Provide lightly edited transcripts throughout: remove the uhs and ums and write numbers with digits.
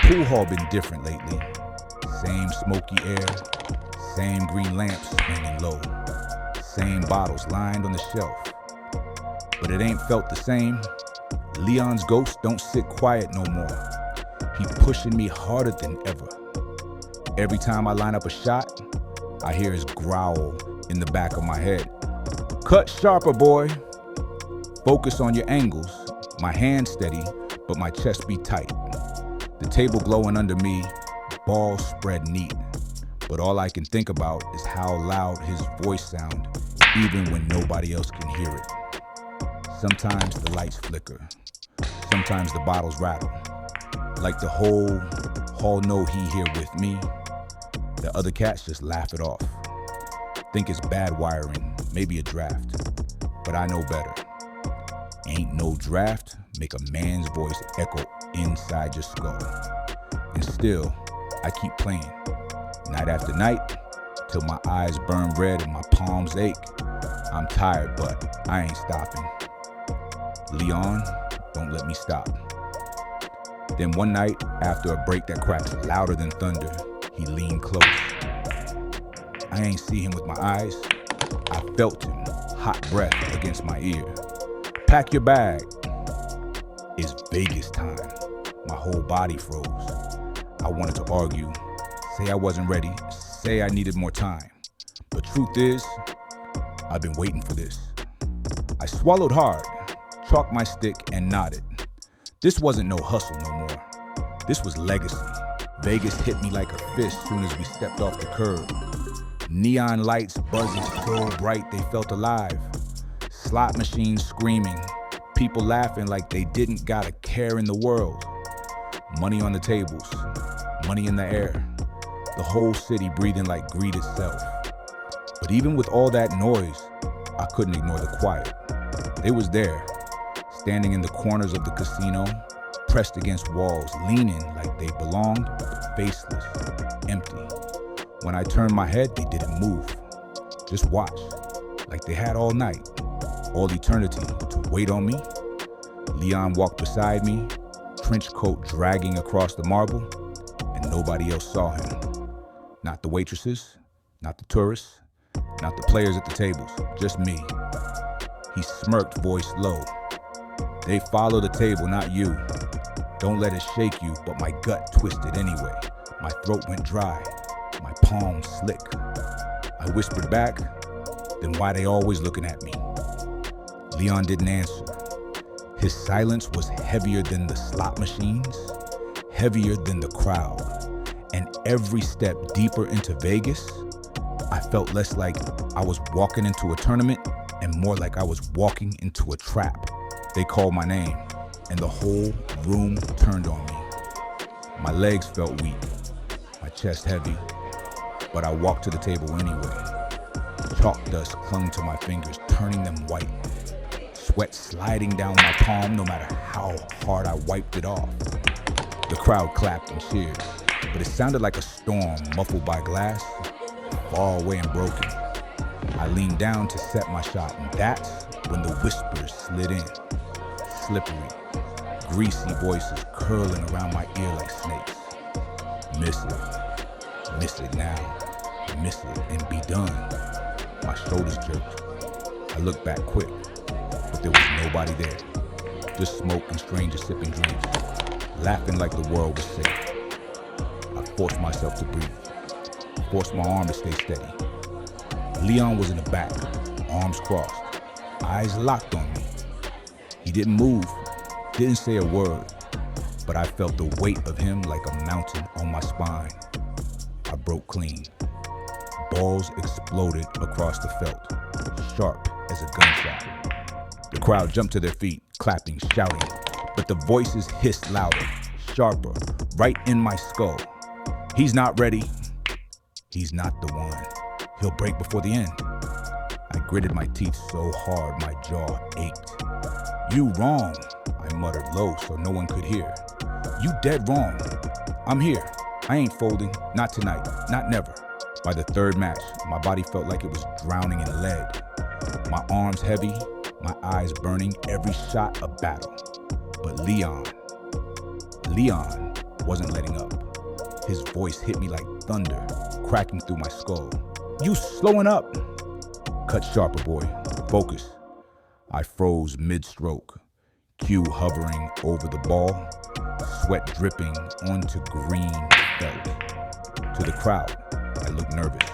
Poolhall been different lately. Same smoky air, same green lamps hanging low, same bottles lined on the shelf. But it ain't felt the same. Leon's ghost don't sit quiet no more. He pushing me harder than ever. Every time I line up a shot, I hear his growl in the back of my head. Cut sharper, boy. Focus on your angles. My hand steady, but my chest be tight. The table glowing under me, balls spread neat. But all I can think about is how loud his voice sound, even when nobody else can hear it. Sometimes the lights flicker. Sometimes the bottles rattle. Like the whole hall know he here with me. The other cats just laugh it off. Think it's bad wiring, maybe a draft. But I know better. Ain't no draft make a man's voice echo inside your skull. And still, I keep playing. Night after night, till my eyes burn red and my palms ache. I'm tired, but I ain't stopping. Leon, don't let me stop. Then one night, after a break that cracks louder than thunder, he leaned close. I ain't see him with my eyes. I felt him, hot breath against my ear. Pack your bag. It's Vegas time. My whole body froze. I wanted to argue, say I wasn't ready, say I needed more time. But truth is, I've been waiting for this. I swallowed hard, chalked my stick, and nodded. This wasn't no hustle no more. This was legacy. Vegas hit me like a fist soon as we stepped off the curb. Neon lights buzzing so bright they felt alive. Slot machines screaming. People laughing like they didn't got a care in the world. Money on the tables. Money in the air. The whole city breathing like greed itself. But even with all that noise, I couldn't ignore the quiet. They was there, standing in the corners of the casino, pressed against walls, leaning like they belonged, but faceless, empty. When I turned my head, they didn't move. Just watched, like they had all night, all eternity to wait on me. Leon walked beside me, trench coat dragging across the marble, and nobody else saw him. Not the waitresses, not the tourists, not the players at the tables, just me. He smirked, voice low. They follow the table, not you. Don't let it shake you, but my gut twisted anyway. My throat went dry, my palms slick. I whispered back, then why they always looking at me? Leon didn't answer. His silence was heavier than the slot machines, heavier than the crowd. And every step deeper into Vegas, I felt less like I was walking into a tournament and more like I was walking into a trap. They called my name, and the whole room turned on me. My legs felt weak, my chest heavy, but I walked to the table anyway. Chalk dust clung to my fingers, turning them white. Sweat sliding down my palm no matter how hard I wiped it off. The crowd clapped and cheered, but it sounded like a storm muffled by glass, far away and broken. I leaned down to set my shot, and that's when the whispers slid in. Slippery, greasy voices curling around my ear like snakes. Miss it now, miss it and be done. My shoulders jerked. I looked back quick, but there was nobody there. Just smoke and strangers sipping drinks, laughing like the world was safe. I forced myself to breathe, forced my arm to stay steady. Leon was in the back, arms crossed, eyes locked on me. He didn't move, didn't say a word, but I felt the weight of him like a mountain on my spine. I broke clean. Balls exploded across the felt, sharp as a gunshot. The crowd jumped to their feet, clapping, shouting, but the voices hissed louder, sharper, right in my skull. He's not ready. He's not the one. He'll break before the end. I gritted my teeth so hard my jaw ached. You wrong, I muttered low so no one could hear. You dead wrong. I'm here. I ain't folding, not tonight, not never. By the third match, my body felt like it was drowning in lead. My arms heavy, my eyes burning, every shot a battle. But Leon, wasn't letting up. His voice hit me like thunder, cracking through my skull. "You slowing up?" "Cut sharper, boy. Focus." I froze mid-stroke, cue hovering over the ball, sweat dripping onto green felt. To the crowd, I looked nervous.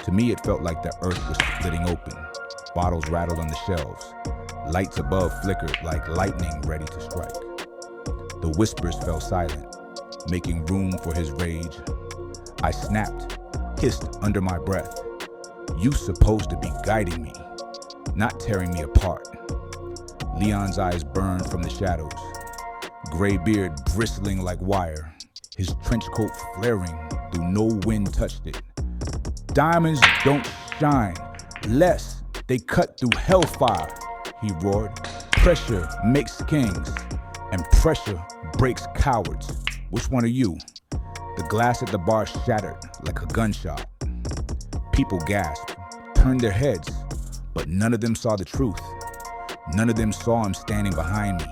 To me, it felt like the earth was splitting open. Bottles rattled on the shelves. Lights above flickered like lightning ready to strike. The whispers fell silent, making room for his rage. I snapped, hissed under my breath. "You supposed to be guiding me, not tearing me apart." Leon's eyes burned from the shadows, gray beard bristling like wire, his trench coat flaring though no wind touched it. "Diamonds don't shine less they cut through hellfire," he roared. "Pressure makes kings, and pressure breaks cowards. Which one are you?" The glass at the bar shattered like a gunshot. People gasped, turned their heads, but none of them saw the truth. None of them saw him standing behind me,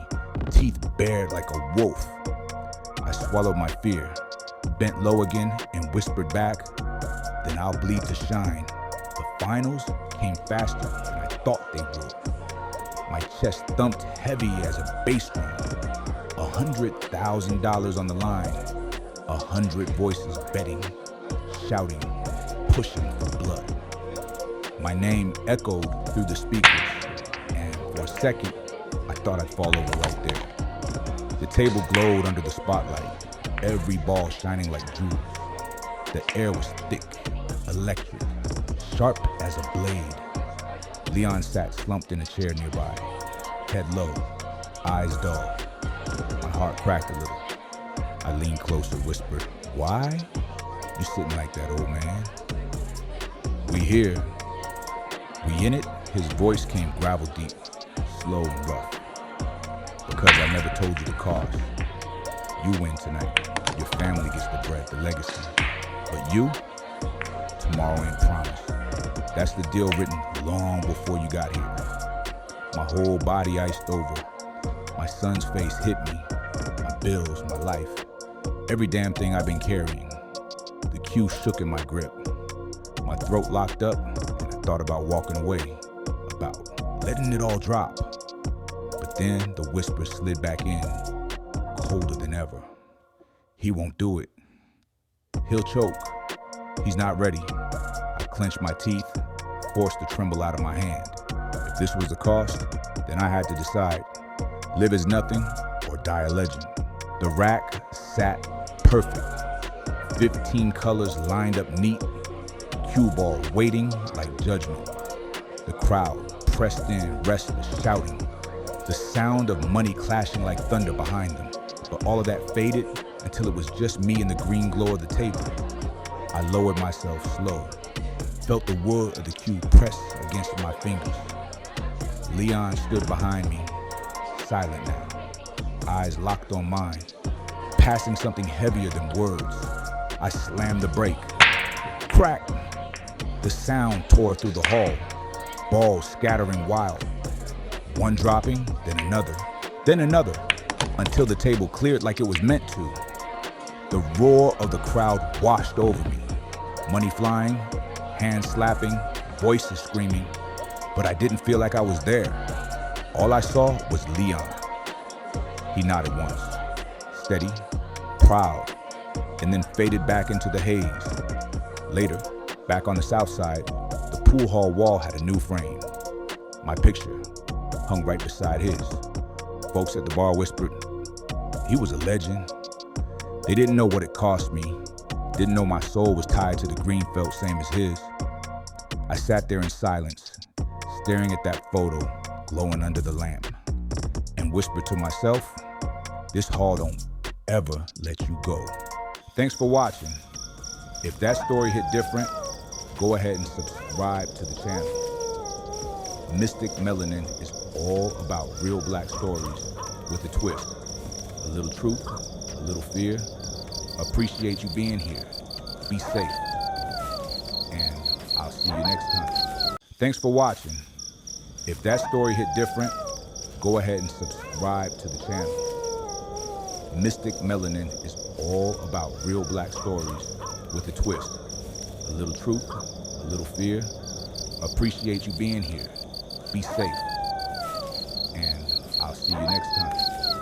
teeth bared like a wolf. I swallowed my fear, bent low again, and whispered back, "Then I'll bleed to shine." The finals came faster than I thought they would. My chest thumped heavy as a bass drum. $100,000 on the line. 100 voices betting, shouting, pushing for blood. My name echoed through the speakers, and for a second, I thought I'd fall over right there. The table glowed under the spotlight, every ball shining like jewels. The air was thick, electric, sharp as a blade. Leon sat slumped in a chair nearby, head low, eyes dull. My heart cracked a little. I leaned closer, whispered, "Why you sitting like that, old man?" "We here. We in it?" His voice came gravel deep, slow and rough. "Because I never told you the cost. You win tonight. Your family gets the bread, the legacy. But you, tomorrow ain't promised. That's the deal written long before you got here." My whole body iced over. My son's face hit me. My bills, my life. Every damn thing I've been carrying. The cue shook in my grip. My throat locked up, and I thought about walking away, about letting it all drop. But then the whisper slid back in, colder than ever. "He won't do it. He'll choke. He's not ready." I clenched my teeth, forced the tremble out of my hand. If this was the cost, then I had to decide. Live as nothing or die a legend. The rack sat perfect. 15 colors lined up neat. Cue ball waiting like judgment. The crowd pressed in, restless, shouting. The sound of money clashing like thunder behind them. But all of that faded until it was just me and the green glow of the table. I lowered myself slow, felt the wood of the cue press against my fingers. Leon stood behind me, silent now, eyes locked on mine, passing something heavier than words. I slammed the brake. Crack! The sound tore through the hall, balls scattering wild. One dropping, then another, until the table cleared like it was meant to. The roar of the crowd washed over me. Money flying, hands slapping, voices screaming, but I didn't feel like I was there. All I saw was Leon. He nodded once, steady, proud, and then faded back into the haze. Later, back on the south side, the Poolhall wall had a new frame. My picture hung right beside his. Folks at the bar whispered, "He was a legend." They didn't know what it cost me, didn't know my soul was tied to the green felt same as his. I sat there in silence, staring at that photo glowing under the lamp, and whispered to myself, "This hall don't ever let you go." Thanks for watching. If that story hit different, go ahead and subscribe to the channel. Mystic Melanin is all about real black stories with a twist. A little truth, a little fear. Appreciate you being here. Be safe. And I'll see you next time. Thanks for watching. If that story hit different, go ahead and subscribe to the channel. Mystic Melanin is all about real black stories with a twist. A little truth, a little fear. Appreciate you being here. Be safe. And I'll see you next time.